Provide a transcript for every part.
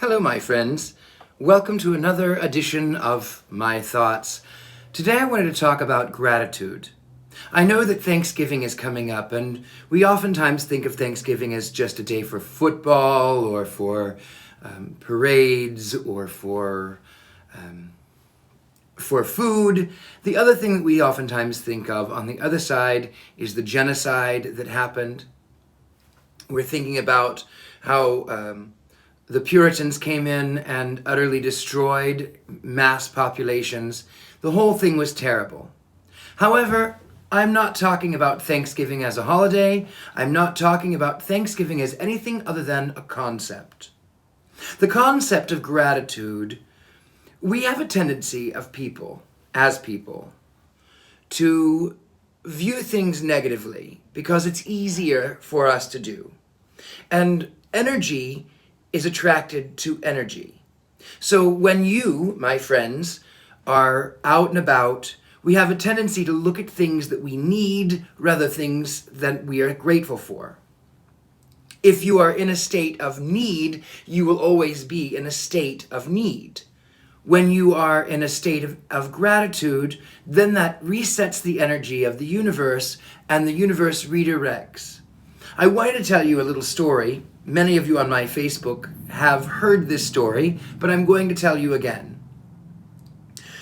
Hello, my friends. Welcome to another edition of My Thoughts. Today I wanted to talk about gratitude. I know that Thanksgiving is coming up, and we oftentimes think of Thanksgiving as just a day for football or for parades or for food. The other thing that we oftentimes think of on the other side is the genocide that happened. We're thinking about how the Puritans came in and utterly destroyed mass populations. The whole thing was terrible. However, I'm not talking about Thanksgiving as a holiday. I'm not talking about Thanksgiving as anything other than a concept. The concept of gratitude, we have a tendency of people, to view things negatively because it's easier for us to do. And energy is attracted to energy. So when you, my friends, are out and about, we have a tendency to look at things that we need rather than things that we are grateful for. If you are in a state of need, you will always be in a state of need. When you are in a state of gratitude, then that resets the energy of the universe and the universe redirects. I wanted to tell you a little story. Many of you on my Facebook have heard this story, but I'm going to tell you again.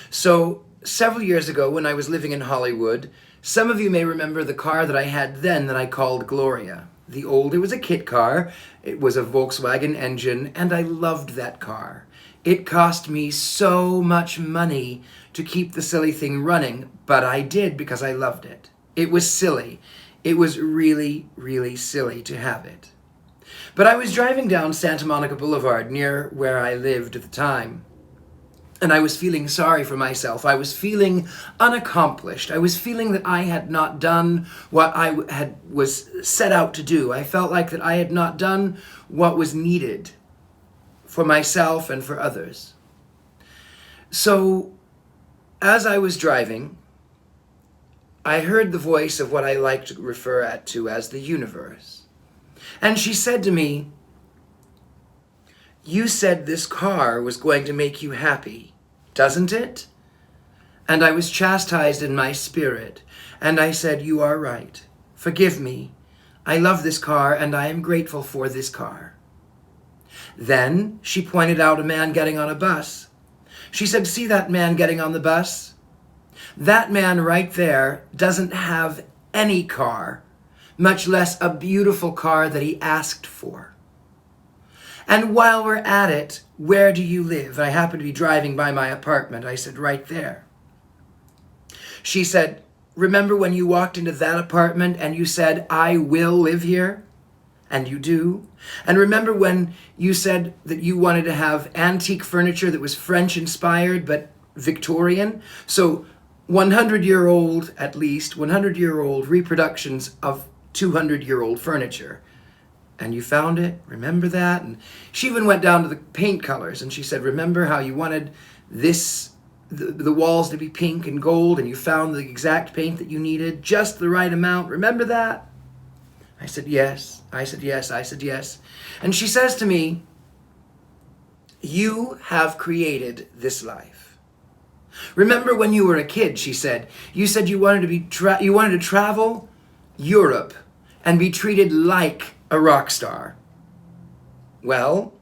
So, several years ago when I was living in Hollywood, some of you may remember the car that I had then that I called Gloria. It was a kit car, it was a Volkswagen engine, and I loved that car. It cost me so much money to keep the silly thing running, but I did because I loved it. It was silly. It was really, really silly to have it. But I was driving down Santa Monica Boulevard near where I lived at the time, and I was feeling sorry for myself. I was feeling unaccomplished. I was feeling that I had not done what I was set out to do. I felt like that I had not done what was needed for myself and for others. So, as I was driving, I heard the voice of what I like to refer to as the universe. And she said to me, "You said this car was going to make you happy, doesn't it?" And I was chastised in my spirit. And I said, "You are right. Forgive me. I love this car and I am grateful for this car." Then she pointed out a man getting on a bus. She said, "See that man getting on the bus? That man right there doesn't have any car, much less a beautiful car that he asked for. And while we're at it, where do you live?" I happened to be driving by my apartment. I said, "Right there." She said, "Remember when you walked into that apartment and you said, 'I will live here'? And you do. And remember when you said that you wanted to have antique furniture that was French inspired but Victorian? So 100-year-old, at least, 100-year-old reproductions of 200-year-old furniture. And you found it, remember that?" And she even went down to the paint colors and she said, "Remember how you wanted the walls to be pink and gold and you found the exact paint that you needed, just the right amount, remember that?" I said, "Yes." I said, "Yes." I said, "Yes." And she says to me, "You have created this life. Remember when you were a kid," she said, you said you wanted to travel Europe and be treated like a rock star. Well,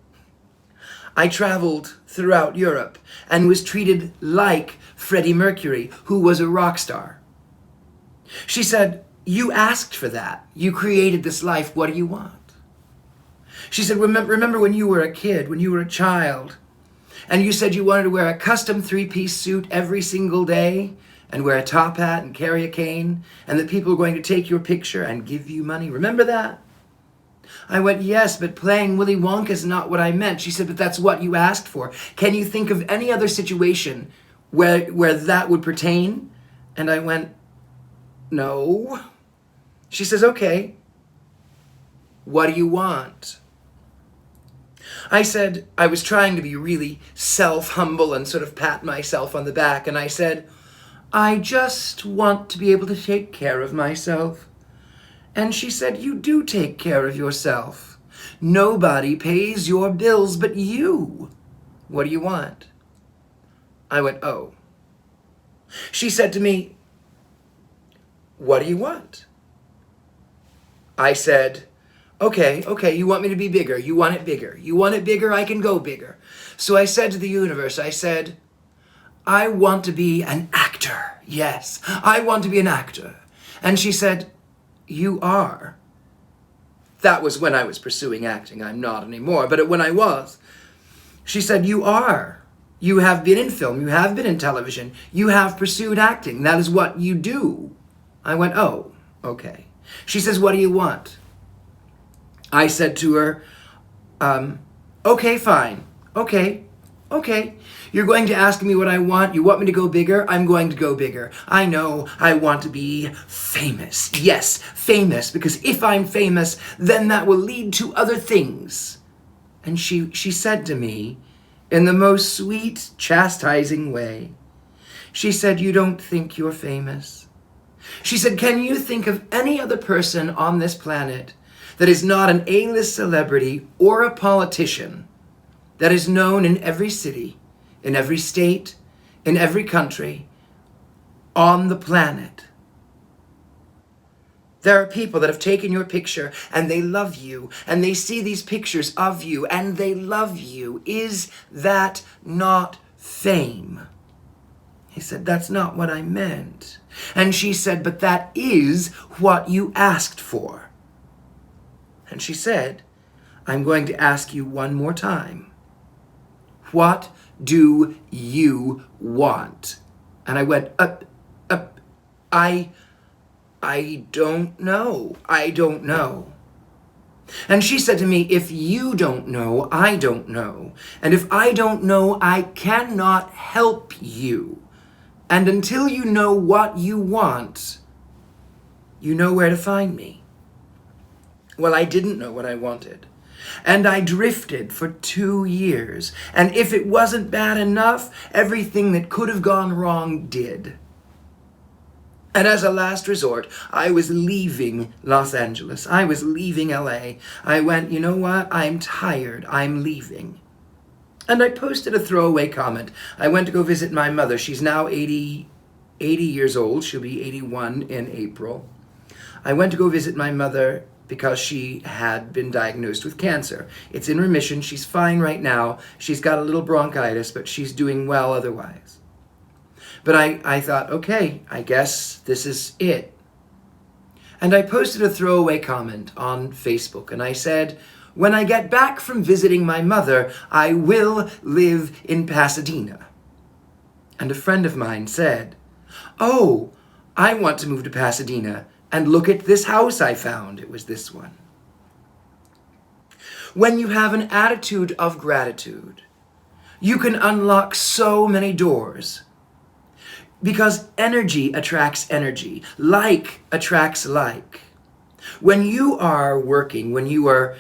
I traveled throughout Europe and was treated like Freddie Mercury, who was a rock star." She said, "You asked for that. You created this life. What do you want?" She said, remember when you were a kid, when you were a child, and you said you wanted to wear a custom 3-piece suit every single day and wear a top hat and carry a cane, and that people were going to take your picture and give you money. Remember that?" I went, "Yes, but playing Willy Wonka is not what I meant." She said, "But that's what you asked for. Can you think of any other situation where that would pertain?" And I went, "No." She says, "Okay, what do you want?" I said, I was trying to be really self-humble and sort of pat myself on the back, and I said, "I just want to be able to take care of myself." And she said, "You do take care of yourself. Nobody pays your bills but you. What do you want? I went, oh. She said to me, what do you want? I said, okay, you want me to be bigger. You want it bigger. You want it bigger, I can go bigger. So I said to the universe, I said, I want to be an actor. Yes, I want to be an actor. And she said, you are. That was when I was pursuing acting. I'm not anymore, but when I was. She said, you are. You have been in film. You have been in television. You have pursued acting. That is what you do. I went, oh, okay. She says, what do you want? I said to her, okay, fine. Okay. You're going to ask me what I want. You want me to go bigger? I'm going to go bigger. I know I want to be famous. Yes, famous, because if I'm famous, then that will lead to other things. And she said to me, in the most sweet, chastising way, she said, you don't think you're famous? She said, can you think of any other person on this planet that is not an A-list celebrity or a politician that is known in every city, in every state, in every country, on the planet? There are people that have taken your picture and they love you and they see these pictures of you and they love you. Is that not fame? He said, that's not what I meant. And she said, but that is what you asked for. And she said, I'm going to ask you one more time. What do you want? And I went, I don't know. I don't know. And she said to me, if you don't know, I don't know. And if I don't know, I cannot help you. And until you know what you want, you know where to find me. Well, I didn't know what I wanted. And I drifted for 2 years. And if it wasn't bad enough, everything that could have gone wrong did. And as a last resort, I was leaving Los Angeles. I was leaving LA. I went, you know what? I'm tired. I'm leaving. And I posted a throwaway comment. I went to go visit my mother. She's now 80 years old. She'll be 81 in April. I went to go visit my mother because she had been diagnosed with cancer. It's in remission. She's fine right now. She's got a little bronchitis, but she's doing well otherwise. But I thought, okay, I guess this is it. And I posted a throwaway comment on Facebook, and I said, when I get back from visiting my mother, I will live in Pasadena. And a friend of mine said, oh, I want to move to Pasadena, and look at this house I found. It was this one. When you have an attitude of gratitude, you can unlock so many doors. Because energy attracts energy. Like attracts like. When you are working, when you are,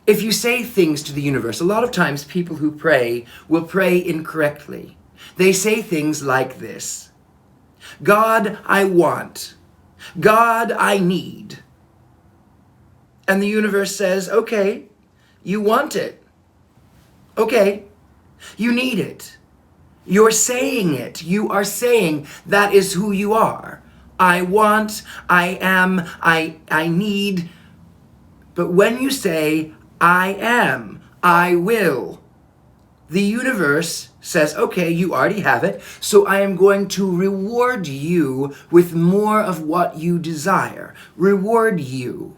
if you say things to the universe, a lot of times people who pray will pray incorrectly. They say things like this: God, I want. God, I need. And the universe says, okay, you want it. Okay, you need it. You're saying it. You are saying that is who you are. I want, I am, I need. But when you say, I am, I will, the universe says, okay, you already have it, so I am going to reward you with more of what you desire. Reward you.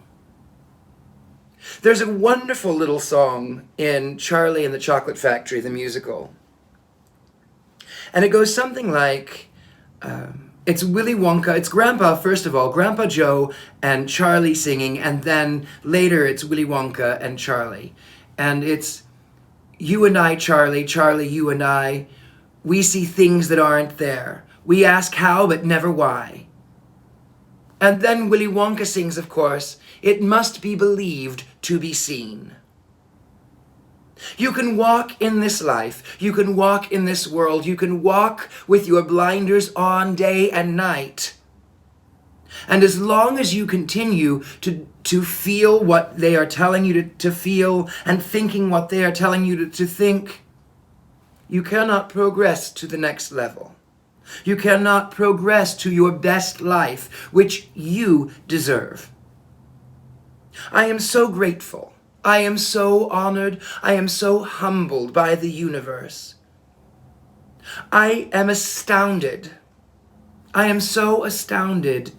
There's a wonderful little song in Charlie and the Chocolate Factory, the musical. And it goes something like, it's Willy Wonka, it's Grandpa, first of all, Grandpa Joe and Charlie singing, and then later it's Willy Wonka and Charlie. And it's, you and I, Charlie, Charlie, you and I, we see things that aren't there. We ask how, but never why. And then Willy Wonka sings, of course, it must be believed to be seen. You can walk in this life, you can walk in this world, you can walk with your blinders on day and night. And as long as you continue to feel what they are telling you to feel and thinking what they are telling you to think, you cannot progress to the next level. You cannot progress to your best life, which you deserve. I am so grateful. I am so honored. I am so humbled by the universe. I am astounded. I am so astounded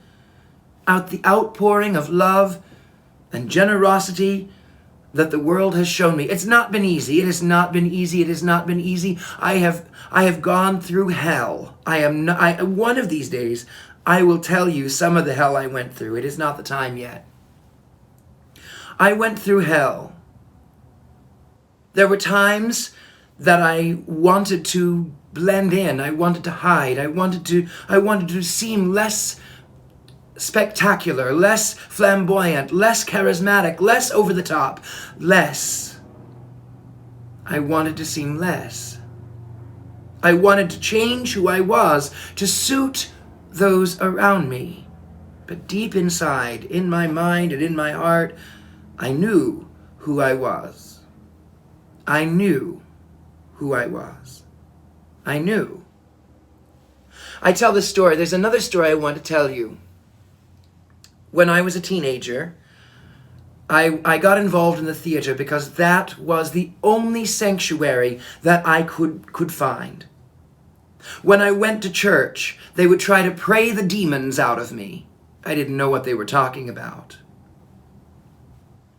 at the outpouring of love and generosity that the world has shown me. It's not been easy. It has not been easy. It has not been easy. I have gone through hell. One of these days, I will tell you some of the hell I went through. It is not the time yet. I went through hell. There were times that I wanted to blend in. I wanted to hide. I wanted to seem less spectacular, less flamboyant, less charismatic, less over the top, less. I wanted to seem less. I wanted to change who I was to suit those around me. But deep inside, in my mind and in my heart, I knew who I was. I knew who I was. I knew. I tell this story. There's another story I want to tell you. When I was a teenager, I got involved in the theater because that was the only sanctuary that I could find. When I went to church, they would try to pray the demons out of me. I didn't know what they were talking about.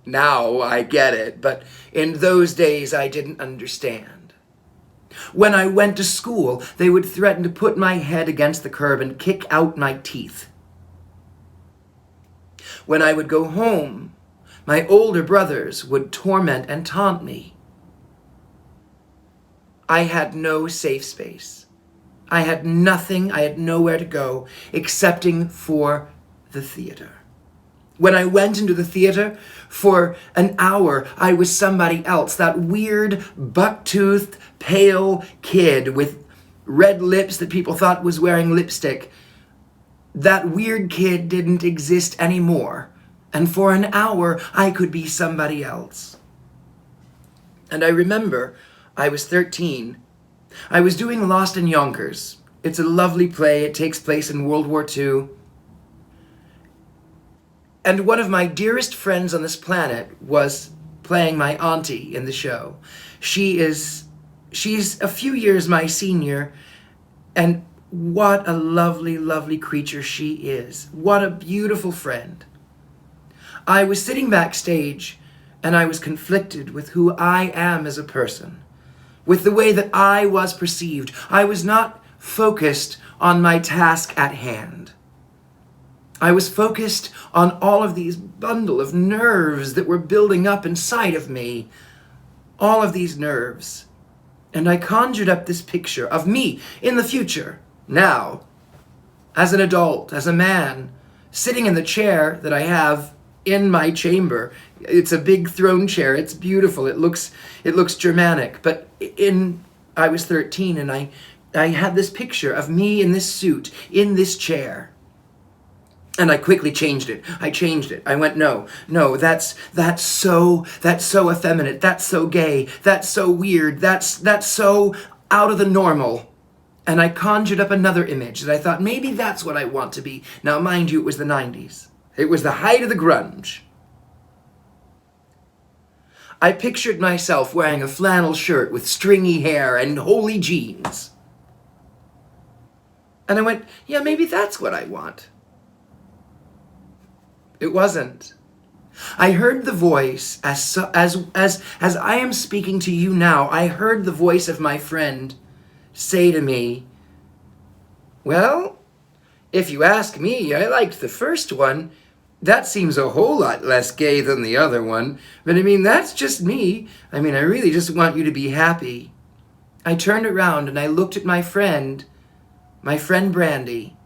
Now I get it, but in those days I didn't understand. When I went to school, they would threaten to put my head against the curb and kick out my teeth. When I would go home, my older brothers would torment and taunt me. I had no safe space. I had nothing, I had nowhere to go excepting for the theater. When I went into the theater, for an hour, I was somebody else, that weird, buck-toothed, pale kid with red lips that people thought was wearing lipstick. That weird kid didn't exist anymore, and for an hour, I could be somebody else. And I remember I was 13. I was doing Lost in Yonkers. It's a lovely play. It takes place in World War II. And one of my dearest friends on this planet was playing my auntie in the show. She's a few years my senior, and what a lovely, lovely creature she is. What a beautiful friend. I was sitting backstage, and I was conflicted with who I am as a person, with the way that I was perceived. I was not focused on my task at hand. I was focused on all of these bundle of nerves that were building up inside of me. All of these nerves. And I conjured up this picture of me in the future, now, as an adult, as a man, sitting in the chair that I have in my chamber. It's a big throne chair. It's beautiful. It looks Germanic. But I was 13, and I had this picture of me in this suit, in this chair. And I quickly changed it. I changed it. I went, no, that's so effeminate. That's so gay. That's so weird. That's so out of the normal. And I conjured up another image that I thought maybe that's what I want to be. Now, mind you, it was the 90s. It was the height of the grunge. I pictured myself wearing a flannel shirt with stringy hair and holey jeans. And I went, yeah, maybe that's what I want. It wasn't. I heard the voice, as I am speaking to you now, I heard the voice of my friend say to me, well, if you ask me, I liked the first one. That seems a whole lot less gay than the other one. But I mean, that's just me. I mean, I really just want you to be happy. I turned around and I looked at my friend Brandy,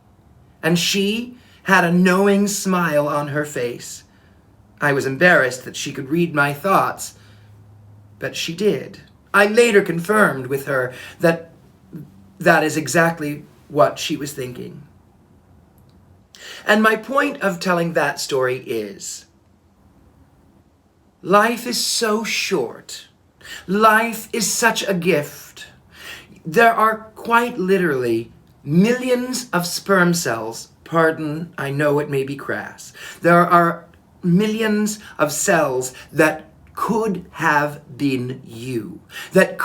and she had a knowing smile on her face. I was embarrassed that she could read my thoughts, but she did. I later confirmed with her that is exactly what she was thinking. And my point of telling that story is, life is so short. Life is such a gift. There are quite literally millions of sperm cells. Pardon, I know it may be crass. There are millions of cells that could have been you. They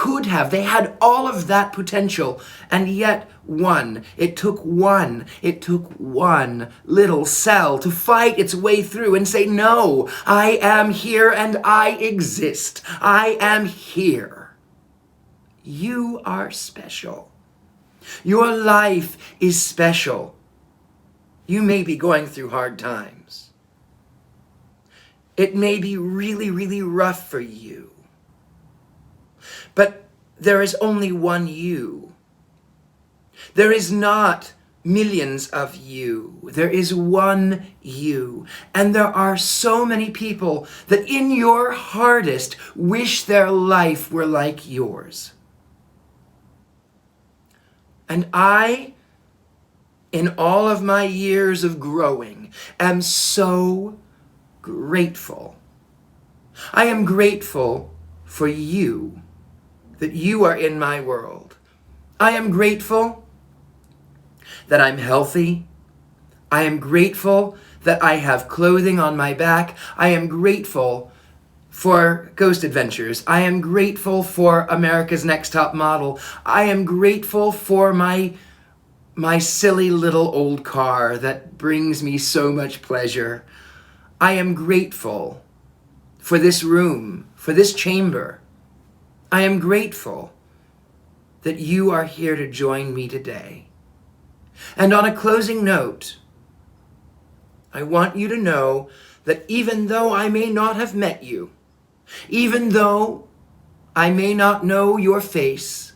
had all of that potential, and yet it took one little cell to fight its way through and say, no, I am here and I exist. I am here. You are special. Your life is special. You may be going through hard times. It may be really, really rough for you. But there is only one you. There is not millions of you. There is one you. And there are so many people that in your hardest wish their life were like yours. And I, in all of my years of growing, am so grateful. I am grateful for you, that you are in my world. I am grateful that I'm healthy. I am grateful that I have clothing on my back. I am grateful for Ghost Adventures. I am grateful for America's Next Top Model. I am grateful for my silly little old car that brings me so much pleasure. I am grateful for this room, for this chamber. I am grateful that you are here to join me today. And on a closing note, I want you to know that even though I may not have met you, even though I may not know your face,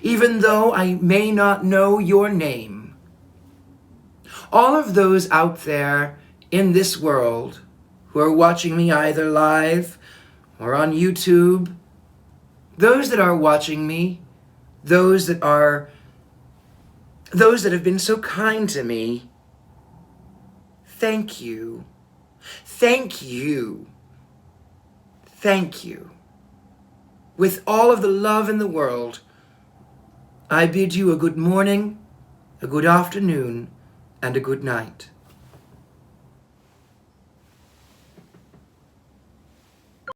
even though I may not know your name, all of those out there in this world who are watching me either live or on YouTube, those that are watching me, those that have been so kind to me, thank you. Thank you. Thank you. With all of the love in the world, I bid you a good morning, a good afternoon, and a good night.